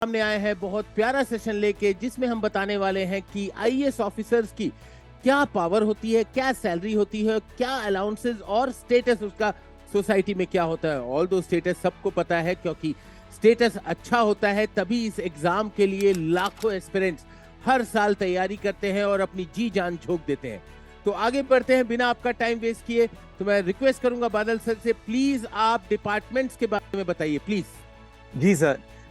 सामने आए हैं बहुत प्यारा सेशन लेके, जिसमें हम बताने वाले हैं कि आईएएस ऑफिसर्स की क्या पावर होती है, क्या सैलरी होती है, क्या अलाउंसेस और स्टेटस उसका सोसाइटी में क्या होता है। ऑल दो स्टेटस सबको पता है, क्योंकि स्टेटस अच्छा होता है तभी इस एग्जाम के लिए लाखों एस्पिरेंट्स हर साल तैयारी करते हैं और अपनी जी जान झोंक देते हैं। तो आगे बढ़ते हैं बिना आपका टाइम वेस्ट किए। तो मैं रिक्वेस्ट करूंगा बादल सर से, प्लीज आप डिपार्टमेंट्स के बारे में बताइए प्लीज। जी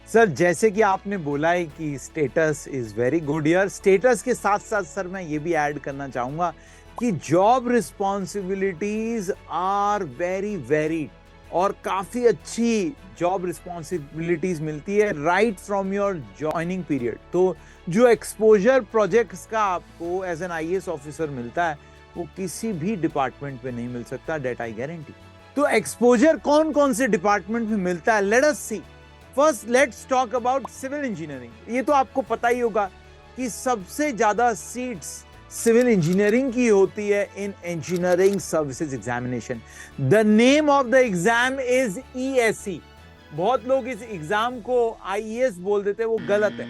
सर, जैसे कि आपने बोला है कि status is very good year, status के साथ साथ सर मैं ये भी ऐड करना चाहूंगा कि job responsibilities are very very और काफी अच्छी जॉब रिस्पॉन्सिबिलिटीज मिलती है right from your joining period. तो जो एक्सपोजर प्रोजेक्ट्स का आपको एज एन आईएएस ऑफिसर मिलता है वो किसी भी डिपार्टमेंट में नहीं मिल सकता, डेट आई गारंटी। तो एक्सपोजर कौन कौन से डिपार्टमेंट में मिलता है, let us see. First let's talk about civil engineering. ये तो आपको पता ही होगा कि सबसे ज्यादा सीट्स सिविल इंजीनियरिंग की होती है इन engineering services examination. The name of the exam is ESC. बहुत लोग इस एग्जाम को आईएएस बोल देते हैं, वो गलत है।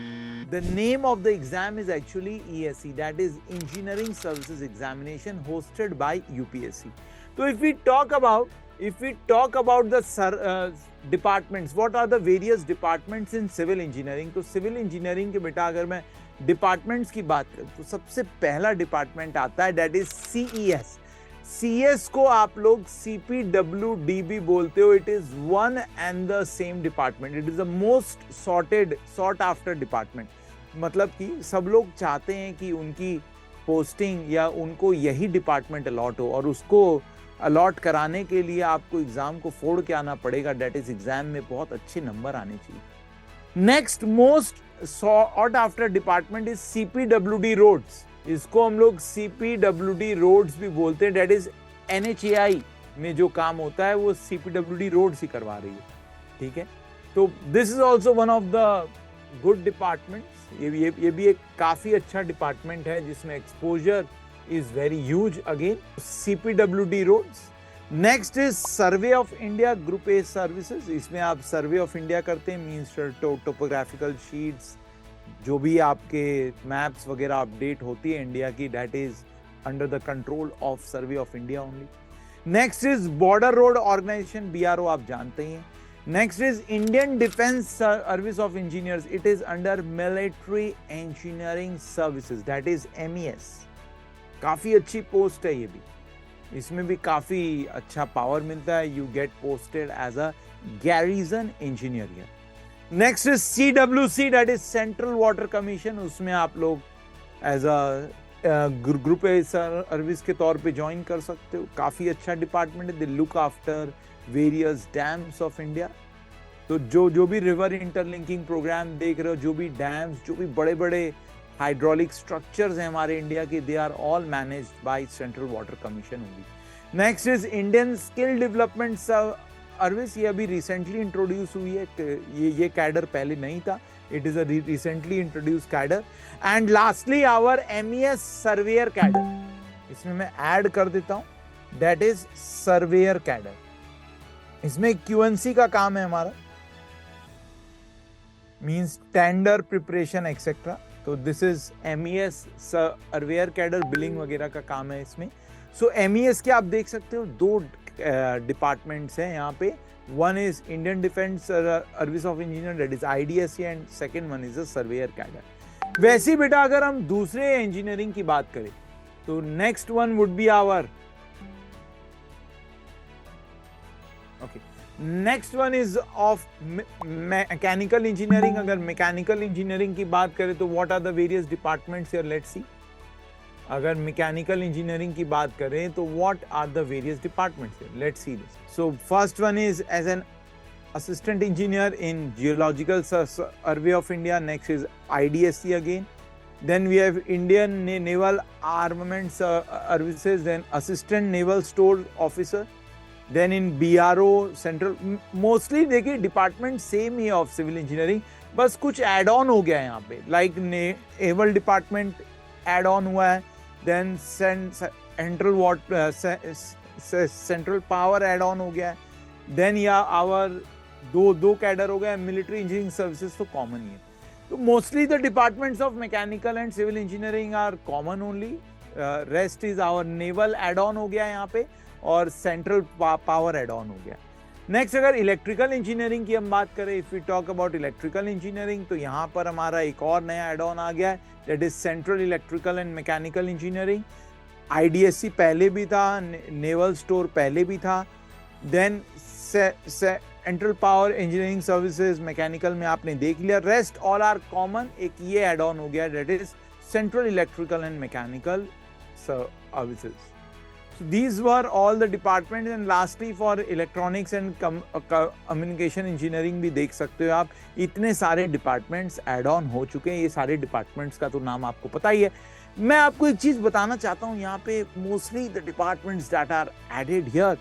The name of the exam is actually ESC, that is engineering services examination hosted by UPSC. तो if we talk about the departments, what are the various departments in civil engineering? तो civil engineering के बेटा अगर मैं departments की बात करूं तो सबसे पहला department आता है, that is CES। CS को आप लोग CPWD भी बोलते हो। It is one and the same department. It is the most sought after department। मतलब कि सब लोग चाहते हैं कि उनकी पोस्टिंग या उनको यही डिपार्टमेंट अलॉट हो, और उसको अलॉट कराने के लिए आपको एग्जाम को फोड़ के आना पड़ेगा। डेट इज एग्जाम में बहुत अच्छे नंबर आने चाहिए। Next most sought after department is CPWD roads. इसको हम लोग सीपीडब्ल्यूडी रोड्स भी बोलते हैं। डेट इज एनएचएआई में जो काम होता है वो सीपीडब्ल्यूडी रोड्स ही करवा रही है, ठीक है। तो this is also one of the good departments. ये भी एक काफी अच्छा डिपार्टमेंट है जिसमें exposure is very huge again, CPWD roads। Next is Survey of India Group A services। इसमें आप Survey of India करते हैं, मीन्स टोपोग्राफिकल शीट्स, जो भी आपके मैप्स वगैरह अपडेट होती है इंडिया की, that is under the control of Survey of India only। Next is Border Road Organization, BRO, आप जानते ही हैं। Next is Indian Defence Service of Engineers। It is under Military Engineering Services, that is MES। काफी अच्छी post है ये भी, इसमें भी काफी अच्छा पावर मिलता है। You get posted as a garrison engineer. Next is CWC, that is central water commission. उसमें आप लोग as a group A service के तौर पे ज्वाइन कर सकते हो। काफी अच्छा डिपार्टमेंट है। They look after various dams of India. तो जो भी रिवर इंटरलिंकिंग प्रोग्राम देख रहे हो, जो भी डैम्स, जो भी बड़े बड़े हाइड्रोलिक स्ट्रक्चर्स हैं हमारे इंडिया के, they are all managed by central water commission only. Next is Indian skill development service. ये अभी रिसेंटली इंट्रोड्यूस हुई है, ये कैडर पहले नहीं था। It is a recently introduce cadre. And lastly our MES surveyor cadre, इसमें मैं ऐड कर देता हूं, दैट इज सर्वेयर कैडर। इसमें QNC का काम है हमारा, मींस टेंडर प्रिपरेशन एक्सेट्रा। तो this is MES surveyor cadre, billing वगैरह का काम है इसमें। सो MES के आप देख सकते हो दो डिपार्टमेंट्स हैं यहाँ पे। One is Indian defence service of engineer, that is IDSC, and second one is a surveyor cadre. वैसे बेटा अगर हम दूसरे इंजीनियरिंग की बात करें तो next one would be our next one is of mechanical engineering. अगर मैकेनिकल इंजीनियरिंग की बात करें तो what are the various departments here, let's see. अगर मैकेनिकल इंजीनियरिंग की बात करें तो what are the various departments here, let's see this. So first one is as an assistant engineer in geological survey of India. Next is IDSC again। Then we have Indian Naval Armament Services, then Assistant Naval Store Officer। Then in BRO central, mostly देखिए department same ही है of civil engineering, बस कुछ add on हो गया है यहाँ पे। Like naval department add on हुआ है, then central power add on हो गया है, देन या आवर दो कैडर हो गया। मिलिट्री इंजीनियरिंग सर्विसेज तो कॉमन ही है। तो mostly the departments of mechanical and civil engineering are common only, rest is our naval add on हो गया यहाँ पे, और सेंट्रल पावर एड ऑन हो गया। नेक्स्ट अगर इलेक्ट्रिकल इंजीनियरिंग की हम बात करें, if we talk about electrical engineering, तो यहाँ पर हमारा एक और नया एड ऑन आ गया है, that is central electrical and mechanical engineering. IDSC पहले भी था, नेवल स्टोर पहले भी था, then central power engineering services mechanical में आपने देख लिया, रेस्ट ऑल आर कॉमन। एक ये एड ऑन हो गया, that is central electrical and mechanical services. So these were all the departments, and lastly for electronics and communication engineering भी देख सकते हो आप, इतने सारे डिपार्टमेंट्स एड ऑन हो चुके हैं। ये सारे डिपार्टमेंट्स का तो नाम आपको पता ही है। मैं आपको एक चीज बताना चाहता हूँ, यहाँ पे mostly the departments that are added here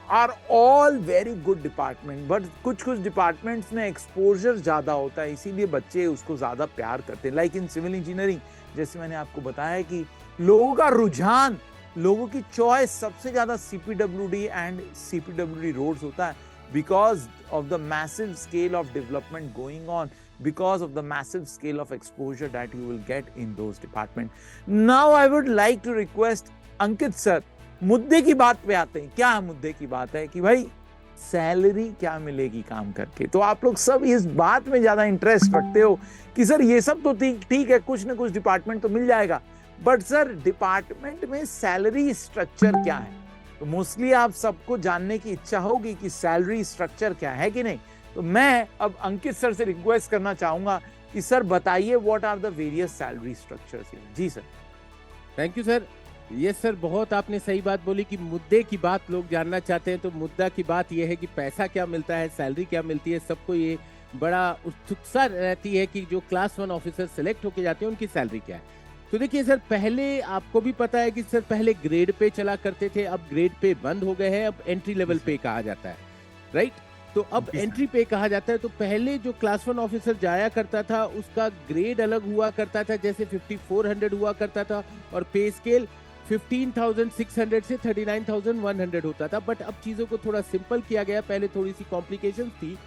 are all very good department, but कुछ कुछ डिपार्टमेंट्स में एक्सपोजर ज्यादा होता है, इसीलिए बच्चे उसको ज्यादा प्यार करते हैं। लाइक इन सिविल इंजीनियरिंग, जैसे मैंने आपको बताया कि लोगों का रुझान, लोगों की चॉइस सबसे ज्यादा सीपीडब्ल्यूडी एंड सीपीडब्ल्यूडी रोड्स होता है, because of the massive scale of development going on, because of the massive scale of exposure that you will get in those departments. Now I would like to request Ankit sir, मुद्दे की बात पे आते हैं। क्या मुद्दे की बात है कि भाई सैलरी क्या मिलेगी काम करके। तो आप लोग सब इस बात में ज्यादा इंटरेस्ट रखते हो कि सर ये सब तो ठीक है, कुछ ना कुछ डिपार्टमेंट तो मिल जाएगा, बट सर डिपार्टमेंट में सैलरी स्ट्रक्चर क्या है। तो मोस्टली आप सबको जानने की इच्छा होगी कि सैलरी स्ट्रक्चर क्या है कि नहीं। तो मैं अब अंकित सर से रिक्वेस्ट करना चाहूंगा कि सर बताइए what are the various salary structures. जी सर। Thank you sir. ये सर बहुत आपने सही बात बोली कि मुद्दे की बात लोग जानना चाहते हैं। तो मुद्दा की बात यह है कि पैसा क्या मिलता है, सैलरी क्या मिलती है। सबको ये बड़ा उत्सुकता रहती है कि जो क्लास 1 ऑफिसर सिलेक्ट होके जाते हैं उनकी सैलरी क्या है। तो देखिए सर, पहले आपको भी पता है कि सर पहले ग्रेड पे चला करते थे, अब ग्रेड पे बंद हो गए हैं, अब एंट्री लेवल पे कहा जाता है, राइट। तो अब एंट्री पे कहा जाता है। तो पहले जो क्लास 1 ऑफिसर जाया करता था उसका ग्रेड अलग हुआ करता था, जैसे 5400 हुआ करता था, और पे स्केल 15,600 से 39,100 होता था। बट अब चीजों को थोड़ा सिंपल किया गया, पहले थोड़ी सी कॉम्प्लिकेशंस थी।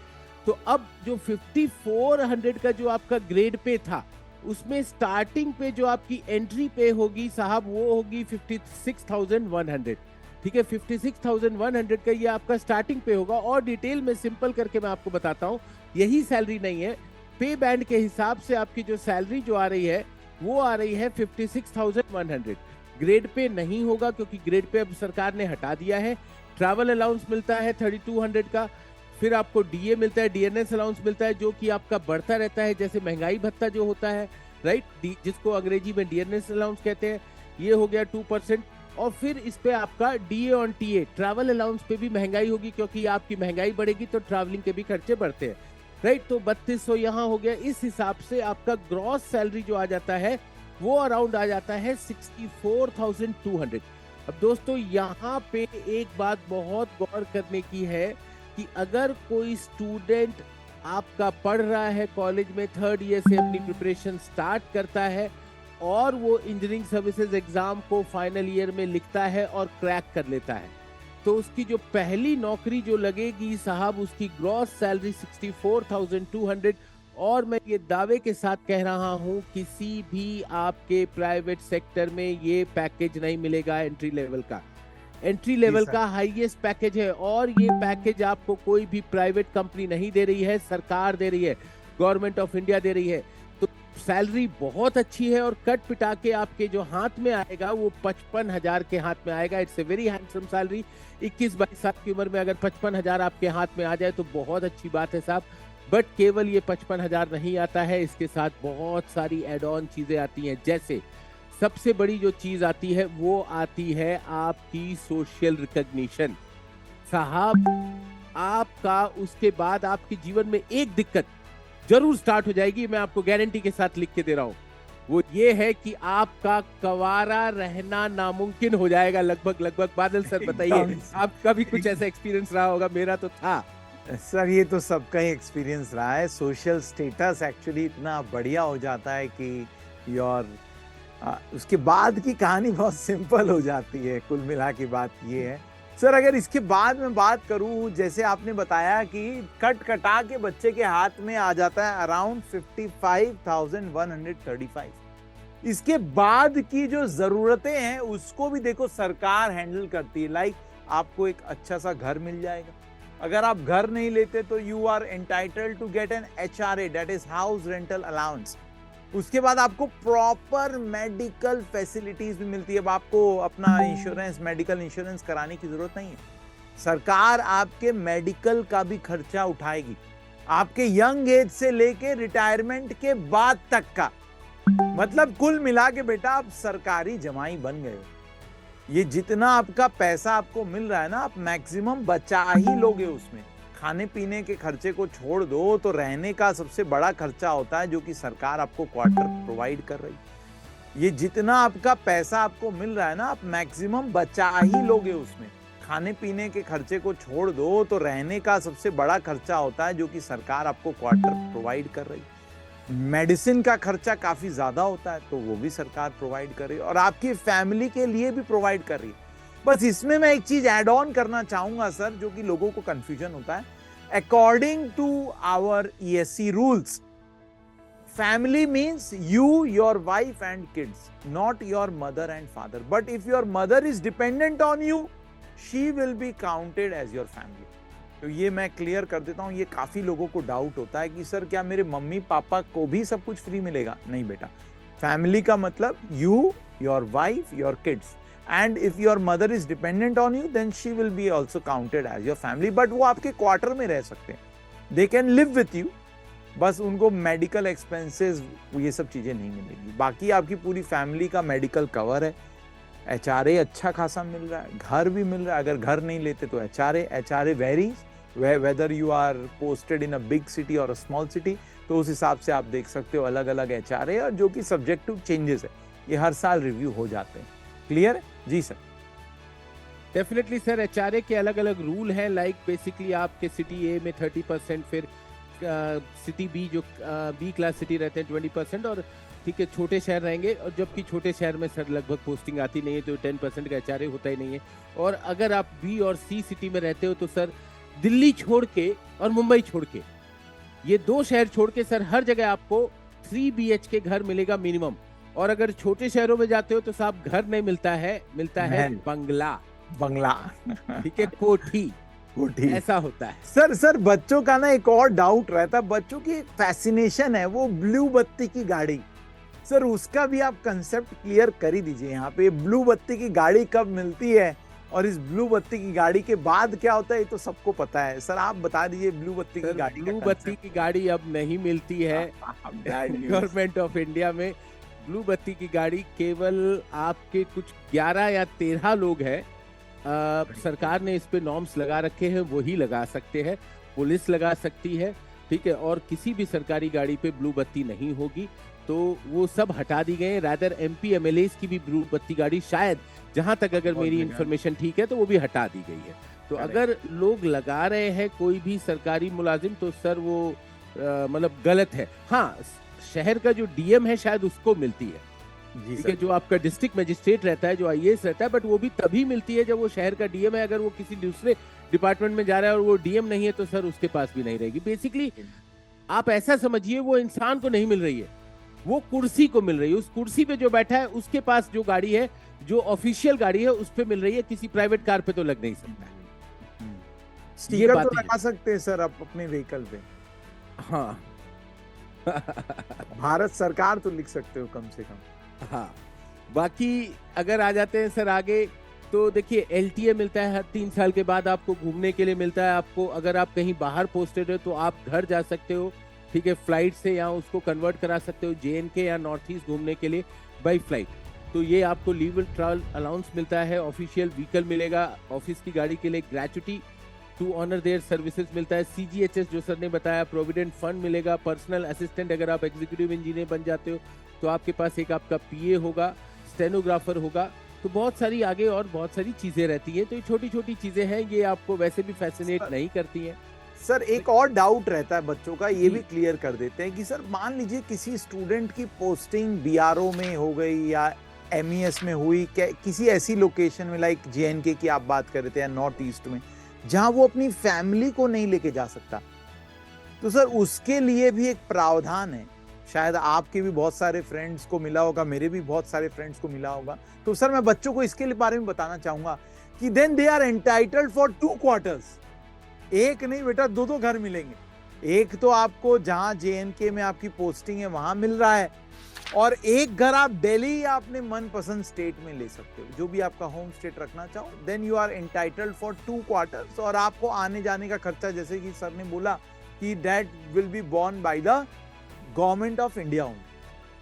तो अब जो 5400 का जो आपका ग्रेड पे था, उसमें स्टार्टिंग पे जो आपकी एंट्री पे होगी साहब, वो होगी 56,100। ठीक है, 56,100 का ये आपका स्टार्टिंग पे होगा। और डिटेल में सिंपल करके मैं आपको बताता हूँ, यही सैलरी नहीं है, पे बैंड के हिसाब से आपकी जो सैलरी जो आ रही है वो आ रही है 56,100। ग्रेड पे नहीं होगा क्योंकि ग्रेड पे अब सरकार ने हटा दिया है। ट्रैवल अलाउंस मिलता है 3200 का, फिर आपको डीए मिलता है, डीएनएस अलाउंस मिलता है जो कि आपका बढ़ता रहता है, जैसे महंगाई भत्ता जो होता है, राइट, जिसको अंग्रेजी में डीएनएस अलाउंस कहते हैं, ये हो गया 2%। और फिर इस पे आपका DA on TA, travel allowance पे भी महंगाई होगी क्योंकि आपकी महंगाई बढ़ेगी तो ट्रैवलिंग के भी खर्चे बढ़ते हैं, राइट। तो 3200 यहाँ हो गया। इस हिसाब से आपका ग्रॉस सैलरी जो आ जाता है वो अराउंड आ जाता है 64,200। अब दोस्तों यहाँ पे एक बात बहुत गौर करने की है कि अगर कोई स्टूडेंट आपका पढ़ रहा है कॉलेज में, 3rd ईयर से अपनी प्रिपरेशन स्टार्ट करता है और वो इंजीनियरिंग सर्विसेज एग्जाम को फाइनल ईयर में लिखता है और क्रैक कर लेता है, तो उसकी जो पहली नौकरी जो लगेगी साहब, उसकी ग्रॉस सैलरी 64,200। और मैं ये दावे के साथ कह रहा हूं, किसी भी आपके प्राइवेट सेक्टर में ये पैकेज नहीं मिलेगा एंट्री लेवल का। एंट्री लेवल का हाईएस्ट पैकेज है, और ये पैकेज आपको कोई भी प्राइवेट कंपनी नहीं दे रही है, सरकार दे रही है, गवर्नमेंट ऑफ इंडिया दे रही है। तो सैलरी बहुत अच्छी है, और कट पिटा के आपके जो हाथ में आएगा वो 55,000 के हाथ में आएगा। It's a very handsome salary. 21-22 साल की उम्र में अगर 55,000 आपके हाथ में आ जाए तो बहुत अच्छी बात है साहब। बट केवल ये 55,000 नहीं आता है, इसके साथ बहुत सारी एड ऑन चीजें आती हैं। जैसे सबसे बड़ी जो चीज आती है वो आती है आपकी सोशल रिकॉग्निशन। साहब आपका उसके बाद आपके जीवन में एक दिक्कत जरूर स्टार्ट हो जाएगी, मैं आपको गारंटी के साथ लिख के दे रहा हूं। वो ये है कि आपका कवारा रहना नामुमकिन हो जाएगा लगभग। बादल सर बताइए, आपका भी कुछ ऐसा एक्सपीरियंस रहा होगा, मेरा तो था सर। ये तो सबका ही एक्सपीरियंस रहा है। सोशल स्टेटस एक्चुअली इतना बढ़िया हो जाता है कि योर उसके बाद की कहानी बहुत सिंपल हो जाती है। कुल मिला की बात ये है, सर अगर इसके बाद मैं बात करूं, जैसे आपने बताया कि कट कटा के बच्चे के हाथ में आ जाता है अराउंड 55,135। इसके बाद की जो जरूरतें हैं उसको भी देखो सरकार हैंडल करती है। लाइक आपको एक अच्छा सा घर मिल जाएगा। अगर आप घर नहीं लेते तो you are entitled to get an HRA, that is house rental allowance. उसके बाद आपको प्रॉपर मेडिकल फैसिलिटीज भी मिलती है। अब आपको अपना इंश्योरेंस, मेडिकल इंश्योरेंस कराने की जरूरत नहीं है। सरकार आपके मेडिकल का भी खर्चा उठाएगी, आपके यंग एज से लेके रिटायरमेंट के बाद तक का। मतलब कुल मिला के बेटा आप सरकारी जमाई बन गए हो। ये जितना आपका पैसा आपको मिल रहा है ना, आप मैक्सिमम बचा ही लोगे उसमें। खाने पीने के खर्चे को छोड़ दो तो रहने का सबसे बड़ा खर्चा होता है जो कि सरकार आपको क्वार्टर प्रोवाइड कर रही है। ये जितना आपका पैसा आपको मिल रहा है ना, आप मैक्सिमम बचा ही लोगे उसमें। खाने पीने के खर्चे को छोड़ दो तो रहने का सबसे बड़ा खर्चा होता है जो कि सरकार आपको क्वार्टर प्रोवाइड कर रही है। मेडिसिन का खर्चा काफी ज्यादा होता है तो वो भी सरकार प्रोवाइड कर रही है और आपकी फैमिली के लिए भी प्रोवाइड कर रही है। बस इसमें मैं एक चीज ऐड ऑन करना चाहूंगा सर, जो कि लोगों को कंफ्यूजन होता है। According to our ESC rules, family means you, your wife and kids, not your mother and father. But if your mother is dependent on you, she will be counted as your family. तो ये मैं clear कर देता हूं, ये काफी लोगों को डाउट होता है कि सर क्या मेरे मम्मी पापा को भी सब कुछ फ्री मिलेगा? नहीं बेटा, फैमिली का मतलब you, your wife, your kids, and if your mother is dependent on you then she will be also counted as your family. But वो आपके क्वार्टर में रह सकते हैं, they can live with you, बस उनको मेडिकल एक्सपेंसेस ये सब चीजें नहीं मिलेगी। बाकी आपकी पूरी फैमिली का मेडिकल कवर है, HRA अच्छा खासा मिल रहा है, घर भी मिल रहा है। अगर घर नहीं लेते तो HRA varies whether you are posted in a big city or a small city, तो उस हिसाब से आप देख सकते हो अलग अलग HRA, और जो कि सब्जेक्ट टू चेंजेस है, ये हर साल रिव्यू हो जाते हैं। क्लियर? जी सर। डेफिनेटली सर, HRA के अलग अलग रूल हैं। लाइक बेसिकली आपके सिटी A में 30%, फिर सिटी B जो B क्लास सिटी रहते हैं 20%, और ठीक है छोटे शहर रहेंगे। और जबकि छोटे शहर में सर लगभग पोस्टिंग आती नहीं है तो 10% का HRA होता ही नहीं है। और अगर आप B और C सिटी में रहते हो तो सर दिल्ली छोड़ के और मुंबई छोड़ के, ये दो शहर छोड़ के सर हर जगह आपको 3 BHK घर मिलेगा मिनिमम। और अगर छोटे शहरों में जाते हो तो साहब घर नहीं मिलता है, मिलता है बंगला। ठीक है, कोठी ऐसा होता है। सर बच्चों का ना एक और डाउट रहता है, बच्चों की फैसिनेशन है वो ब्लू बत्ती की गाड़ी। सर उसका भी आप कंसेप्ट क्लियर कर ही दीजिए। यहाँ पे ब्लू बत्ती की गाड़ी कब मिलती है और इस ब्लू बत्ती की गाड़ी के बाद क्या होता है, ये तो सबको पता है। सर आप बता दीजिए ब्लू बत्ती की गाड़ी। ब्लू बत्ती की गाड़ी अब नहीं मिलती है गवर्नमेंट ऑफ इंडिया में। ब्लू बत्ती की गाड़ी केवल आपके कुछ 11 या 13 लोग हैं, सरकार ने इस पे नॉर्म्स लगा रखे हैं, वही लगा सकते हैं, पुलिस लगा सकती है, ठीक है। और किसी भी सरकारी गाड़ी पे ब्लू बत्ती नहीं होगी, तो वो सब हटा दी गए। रादर MP MLAs की भी ब्लू बत्ती गाड़ी शायद, जहां तक अगर मेरी इंफॉर्मेशन ठीक है, तो वो भी हटा दी गई है। तो अगर लोग लगा रहे हैं कोई भी सरकारी मुलाजिम, तो सर वो मतलब गलत है। हाँ, शहर का जो DM है शायद उसको मिलती है, ठीक है, जो आपका डिस्ट्रिक्ट मजिस्ट्रेट रहता है, जो IAS रहता है, बट वो भी तभी मिलती है जब वो शहर का DM है। अगर वो किसी दूसरे डिपार्टमेंट में जा रहा है और वो DM नहीं है, तो सर उसके पास भी नहीं रहेगी। बेसिकली आप ऐसा समझिए, वो इंसान को नहीं मिल रही है, वो कुर्सी को मिल रही है। उस कुर्सी पे जो बैठा है उसके पास जो गाड़ी है, जो ऑफिशियल गाड़ी है, उस पे मिल रही है। किसी प्राइवेट कार पे तो लग नहीं सकता है। स्टिकर तो लगा सकते हैं सर आप अपने व्हीकल पे। हाँ भारत सरकार तो लिख सकते हो कम से कम। हाँ, बाकी अगर आ जाते हैं सर आगे, तो देखिए LTA मिलता है हर 3 साल के बाद, आपको घूमने के लिए मिलता है। आपको अगर आप कहीं बाहर पोस्टेड हो तो आप घर जा सकते हो, ठीक है, फ्लाइट से, या उसको कन्वर्ट करा सकते हो JNK या नॉर्थ ईस्ट घूमने के लिए बाई फ्लाइट। तो ये आपको लीव ट्रैवल अलाउंस मिलता है, ऑफिशियल व्हीकल मिलेगा, ऑफिस की गाड़ी के लिए gratuity to honour their services मिलता है, CGHS जो सर ने बताया, प्रोविडेंट फंड मिलेगा, पर्सनल असिस्टेंट, अगर आप एग्जीक्यूटिव इंजीनियर बन जाते हो तो आपके पास एक आपका PA होगा, स्टेनोग्राफर होगा। तो बहुत सारी आगे और बहुत सारी चीजें रहती हैं। तो ये छोटी छोटी चीजें हैं, ये आपको वैसे भी फैसिनेट नहीं करती हैं। सर एक और डाउट रहता है बच्चों का, ये भी क्लियर कर देते हैं कि सर मान लीजिए किसी स्टूडेंट की पोस्टिंग BRO में हो गई या MES में हुई, किसी ऐसी लोकेशन में लाइक JNK की आप बात कर रहे थे या नॉर्थ ईस्ट में, जहां वो अपनी फैमिली को नहीं लेके जा सकता, तो सर उसके लिए भी एक प्रावधान है। शायद आपके भी बहुत सारे फ्रेंड्स को मिला होगा, मेरे भी बहुत सारे फ्रेंड्स को मिला होगा। तो सर मैं बच्चों को इसके बारे में बताना चाहूंगा कि then they are entitled for 2 quarters. एक नहीं बेटा, 2 घर मिलेंगे। एक तो आपको जहां JNK में आपकी पोस्टिंग है वहां मिल रहा है, और एक घर आप दिल्ली या अपने मनपसंद स्टेट में ले सकते हो, जो भी आपका होम स्टेट रखना चाहो। Then you are entitled for 2 quarters, और आपको आने जाने का खर्चा, जैसे कि सर ने बोला कि that will be borne by the government of India only.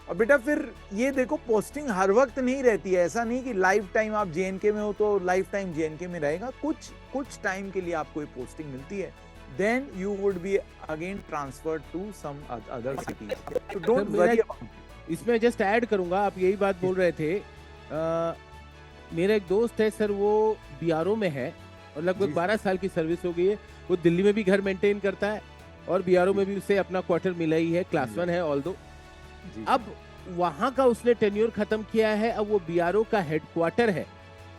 और बेटा फिर ये देखो, पोस्टिंग हर वक्त नहीं रहती है। ऐसा नहीं कि लाइफ टाइम आप JNK में हो तो लाइफ टाइम JNK में रहेगा। कुछ टाइम के लिए आपको ये पोस्टिंग मिलती है, then you would be again transferred to some other city. तो डोंट वरी अबाउट। इसमें जस्ट ऐड करूंगा, आप यही बात बोल रहे थे। मेरा एक दोस्त है सर, वो BRO में है और लगभग 12 साल की सर्विस हो गई है। वो दिल्ली में भी घर मेंटेन करता है और BRO में भी उसे अपना क्वार्टर मिला ही है, क्लास 1 है ऑल्दो। अब वहां का उसने टेन्योर खत्म किया है, अब वो BRO का हेडक्वार्टर है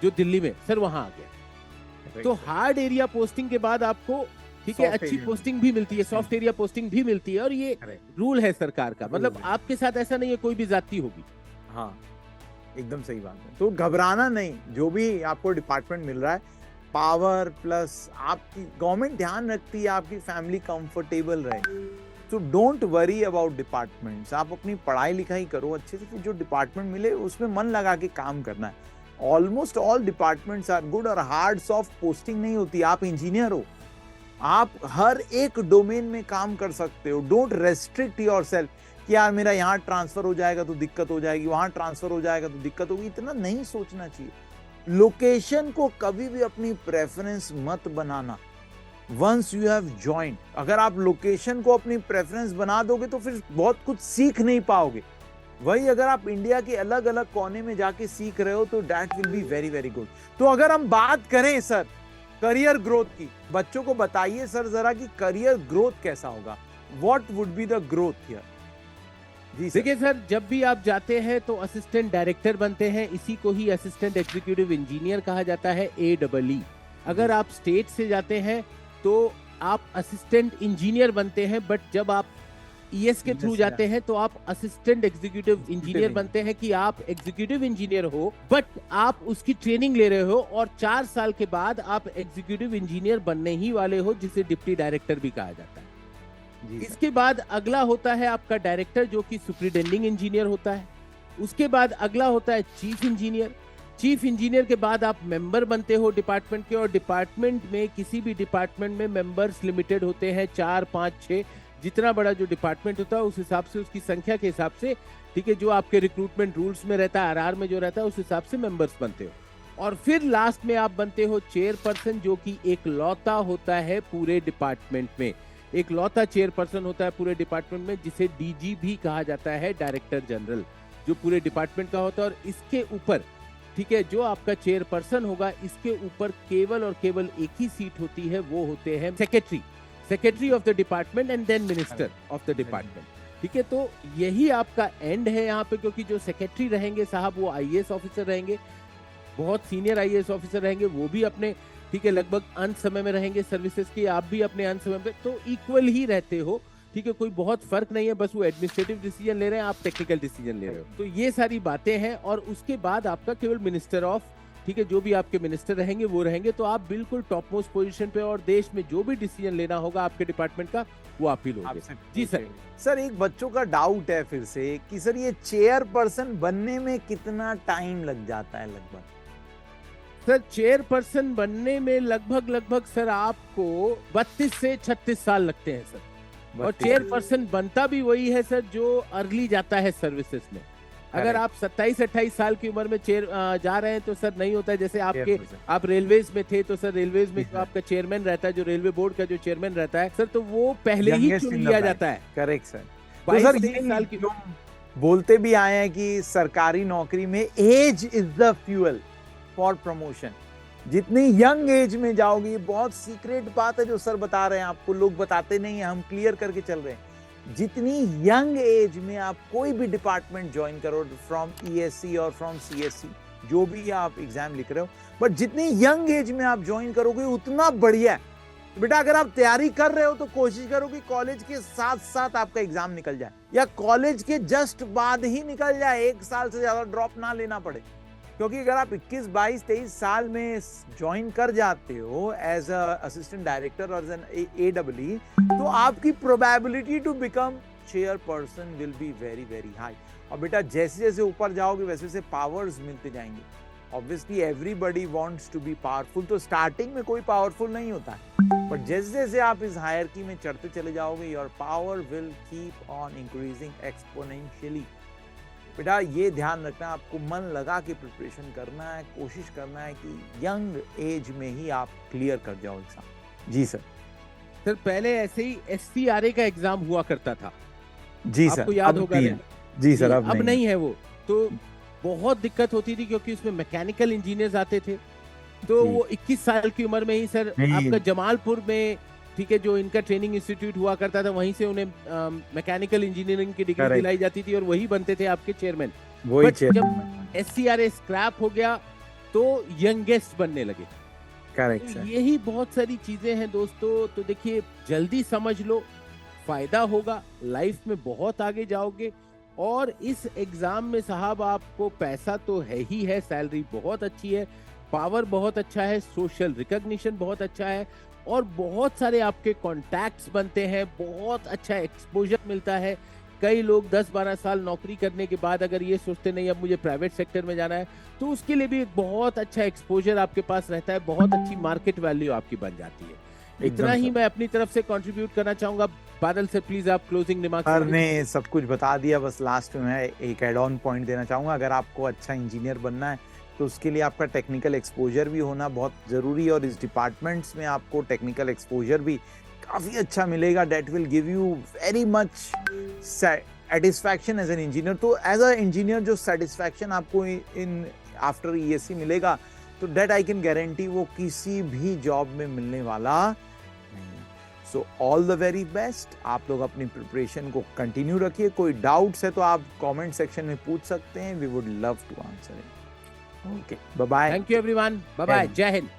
जो दिल्ली में, सर वहां आ गया। तो हार्ड एरिया पोस्टिंग के बाद आपको ठीक है अच्छी पोस्टिंग भी मिलती है, सॉफ्ट एरिया पोस्टिंग भी मिलती है, और ये रूल है सरकार का। मतलब आपके साथ ऐसा नहीं है कोई भी जाति होगी। हाँ एकदम सही बात है। तो घबराना नहीं, जो भी आपको डिपार्टमेंट मिल रहा है, पावर प्लस आपकी गवर्नमेंट ध्यान रखती है आपकी फैमिली कंफर्टेबल रहे। तो डोंट वरी अबाउट डिपार्टमेंट्स। आप अपनी पढ़ाई लिखाई करो अच्छे से, फिर जो डिपार्टमेंट मिले उसमें मन लगा के काम करना है। Almost all departments are good, और हार्ड सॉफ्ट पोस्टिंग नहीं होती। आप इंजीनियर हो, आप हर एक डोमेन में काम कर सकते हो। डोंट रेस्ट्रिक्ट योरसेल्फ कि यार मेरा यहाँ ट्रांसफर हो जाएगा तो दिक्कत हो जाएगी, वहां ट्रांसफर हो जाएगा तो दिक्कत होगी। इतना नहीं सोचना चाहिए। लोकेशन को कभी भी अपनी प्रेफरेंस मत बनाना। वंस यू हैव जॉइंड, अगर आप लोकेशन को अपनी प्रेफरेंस बना दोगे तो फिर बहुत कुछ सीख नहीं पाओगे। वही अगर आप इंडिया के अलग अलग कोने में जाके सीख रहे हो तो that will be very very good. तो अगर हम बात करें सर करियर ग्रोथ की, बच्चों को बताइए सर जरा कि करियर ग्रोथ कैसा होगा, what would be the growth here. देखिए सर, जब भी आप जाते हैं तो असिस्टेंट डायरेक्टर बनते हैं, इसी को ही असिस्टेंट एग्जीक्यूटिव इंजीनियर कहा जाता है, AEE। अगर आप स्टेट से जाते हैं तो आप असिस्टेंट इंजीनियर बनते हैं, बट जब आप ES के थ्रू जाते हैं तो आप असिस्टेंट एग्जीक्यूटिव इंजीनियर बनते हैं, कि आप एग्जीक्यूटिव इंजीनियर हो बट आप उसकी ट्रेनिंग ले रहे हो, और 4 साल के बाद आप एग्जीक्यूटिव इंजीनियर बनने ही वाले हो, जिसे डिप्टी डायरेक्टर भी कहा जाता है। इसके बाद अगला होता है आपका डायरेक्टर, जो कि सुपरिटेंडिंग इंजीनियर होता है। उसके बाद अगला होता है चीफ इंजीनियर। चीफ इंजीनियर के बाद आप मेंबर बनते हो डिपार्टमेंट के, और डिपार्टमेंट में किसी भी डिपार्टमेंट में मेंबर्स लिमिटेड होते हैं, 4, 5, 6, जितना बड़ा जो डिपार्टमेंट होता है उस हिसाब से, उसकी संख्या के हिसाब से, ठीक है, जो आपके रिक्रूटमेंट रूल्स में रहता है, RR में जो रहता है, उस हिसाब से मेंबर्स बनते हो। और फिर लास्ट में आप बनते हो चेयरपर्सन, जो कि एक लौता होता है पूरे डिपार्टमेंट में, एक लौता चेयरपर्सन होता है पूरे डिपार्टमेंट में, जिसे DG भी कहा जाता है, डायरेक्टर जनरल, जो पूरे डिपार्टमेंट का होता है। और इसके ऊपर, ठीक है, जो आपका चेयरपर्सन होगा, इसके ऊपर केवल और केवल एक ही सीट होती है, वो होते हैं secretary of the department and then minister of the department. ठीक है, तो यही आपका एंड है यहाँ पे, क्योंकि जो सेक्रेटरी रहेंगे साहब वो IAS ऑफिसर रहेंगे, बहुत सीनियर IAS ऑफिसर रहेंगे, वो भी अपने, ठीक है, लगभग अंत समय में रहेंगे सर्विसेज की, आप भी अपने अंत समय में, तो इक्वल ही रहते हो। ठीक है, कोई बहुत फर्क नहीं है, बस वो एडमिनिस्ट्रेटिव डिसीजन ले रहे हैं, आप टेक्निकल डिसीजन ले रहे हो। तो ये सारी बातें हैं, और उसके बाद आपका केवल मिनिस्टर ऑफ, ठीक है, जो भी आपके मिनिस्टर रहेंगे वो रहेंगे, तो आप बिल्कुल टॉप मोस्ट पोजीशन पे, और देश में जो भी डिसीजन लेना होगा आपके डिपार्टमेंट का, वो आप ही लोगे। जी सर। सर एक बच्चों का डाउट है फिर से कि सर ये चेयरपर्सन बनने में कितना टाइम लग जाता है लगभग? सर चेयरपर्सन बनने में लगभग सर आपको 32 से 36 साल लगते हैं सर, और चेयरपर्सन बनता भी वही है सर जो अर्ली जाता है सर्विसेज में। अगर आप 27-28 साल की उम्र में चेयर जा रहे हैं तो सर नहीं होता है। जैसे आप रेलवेज में थे तो सर रेलवेज में जो आपका चेयरमैन रहता है, जो रेलवे बोर्ड का जो चेयरमैन रहता है सर, तो वो पहले ही चुन लिया जाता है। Correct sir. तो सर ये साल की बोलते भी आए हैं कि सरकारी नौकरी में age is the fuel for promotion. जितनी यंग एज में जाओगे, बहुत सीक्रेट बात है जो सर बता रहे हैं आपको, लोग बताते नहीं है, हम क्लियर करके चल रहे हैं। जितनी यंग एज में आप कोई भी डिपार्टमेंट ज्वाइन करो, फ्रॉम ईएससी और फ्रॉम सीएससी, जो भी आप एग्जाम लिख रहे हो, बट जितनी यंग एज में आप ज्वाइन करोगे उतना बढ़िया है। बेटा अगर आप तैयारी कर रहे हो तो कोशिश करो कि कॉलेज के साथ साथ आपका एग्जाम निकल जाए, या कॉलेज के जस्ट बाद ही निकल जाए, 1 साल से ज्यादा ड्रॉप ना लेना पड़े। क्योंकि अगर आप 21, 22, 23 साल में ज्वाइन कर जाते हो एज अ असिस्टेंट डायरेक्टर और एन AEE, तो आपकी probability to become chairperson will be very very high. और बेटा जैसे जैसे ऊपर जाओगे वैसे वैसे पावर्स मिलते जाएंगे। Obviously everybody wants to be powerful, तो स्टार्टिंग में कोई पावरफुल नहीं होता है, बट जैसे जैसे आप इस हायरार्की में चढ़ते चले जाओगे, your power will keep on increasing exponentially. बेटा ये ध्यान रखना, आपको मन लगा के प्रिपरेशन करना है, कोशिश करना है कि यंग एज में ही आप क्लियर कर जाओ एग्जाम। जी सर। सर पहले ऐसे ही SCRA का एग्जाम हुआ करता था, जी सर, आपको याद होगा? जी सर, अब नहीं है वो। तो बहुत दिक्कत होती थी क्योंकि उसमें मैकेनिकल इंजीनियर्स आते थे। तो वो 21 साल की उम्र में ही सर आपका जमालपुर में, ठीक है, जो इनका ट्रेनिंग इंस्टीट्यूट हुआ करता था, वहीं से उन्हें मैकेनिकल इंजीनियरिंग की डिग्री दिलाई जाती थी और वही बनते थे आपके चेयरमैन। बट जब SCRA स्क्रैप हो गया तो यंगेस्ट बनने लगे। Correct sir. यही बहुत सारी चीजें हैं दोस्तों। तो देखिए, जल्दी समझ लो, फायदा होगा, लाइफ में बहुत आगे जाओगे। और इस एग्जाम में साहब आपको पैसा तो है ही है, सैलरी बहुत अच्छी है, पावर बहुत अच्छा है, सोशल रिकॉग्निशन बहुत अच्छा है, और बहुत सारे आपके कॉन्टैक्ट्स बनते हैं, बहुत अच्छा एक्सपोजर मिलता है। कई लोग 10-12 साल नौकरी करने के बाद अगर ये सोचते नहीं अब मुझे प्राइवेट सेक्टर में जाना है, तो उसके लिए भी एक बहुत अच्छा एक्सपोजर आपके पास रहता है, बहुत अच्छी मार्केट वैल्यू आपकी बन जाती है। इतना ही मैं अपनी तरफ से कंट्रीब्यूट करना चाहूंगा। बादल सर प्लीज आप क्लोजिंग रिमार्क्स। सर ने सब कुछ बता दिया, बस लास्ट में मैं एक एड ऑन पॉइंट देना चाहूंगा। अगर आपको अच्छा इंजीनियर बनना है तो उसके लिए आपका टेक्निकल एक्सपोजर भी होना बहुत जरूरी है, और इस डिपार्टमेंट्स में आपको टेक्निकल एक्सपोजर भी काफी अच्छा मिलेगा। That will give you very much satisfaction as an engineer. तो एज अ इंजीनियर जो सेटिस्फैक्शन आपको इन आफ्टर ESC मिलेगा, तो दैट आई कैन गारंटी वो किसी भी जॉब में मिलने वाला नहीं। So all the very best. आप लोग अपनी प्रिपरेशन को कंटिन्यू रखिए। कोई डाउट्स है तो आप कमेंट सेक्शन में पूछ सकते हैं, we would love to answer it. Okay, bye bye. Thank you everyone, bye bye, जय हिंद।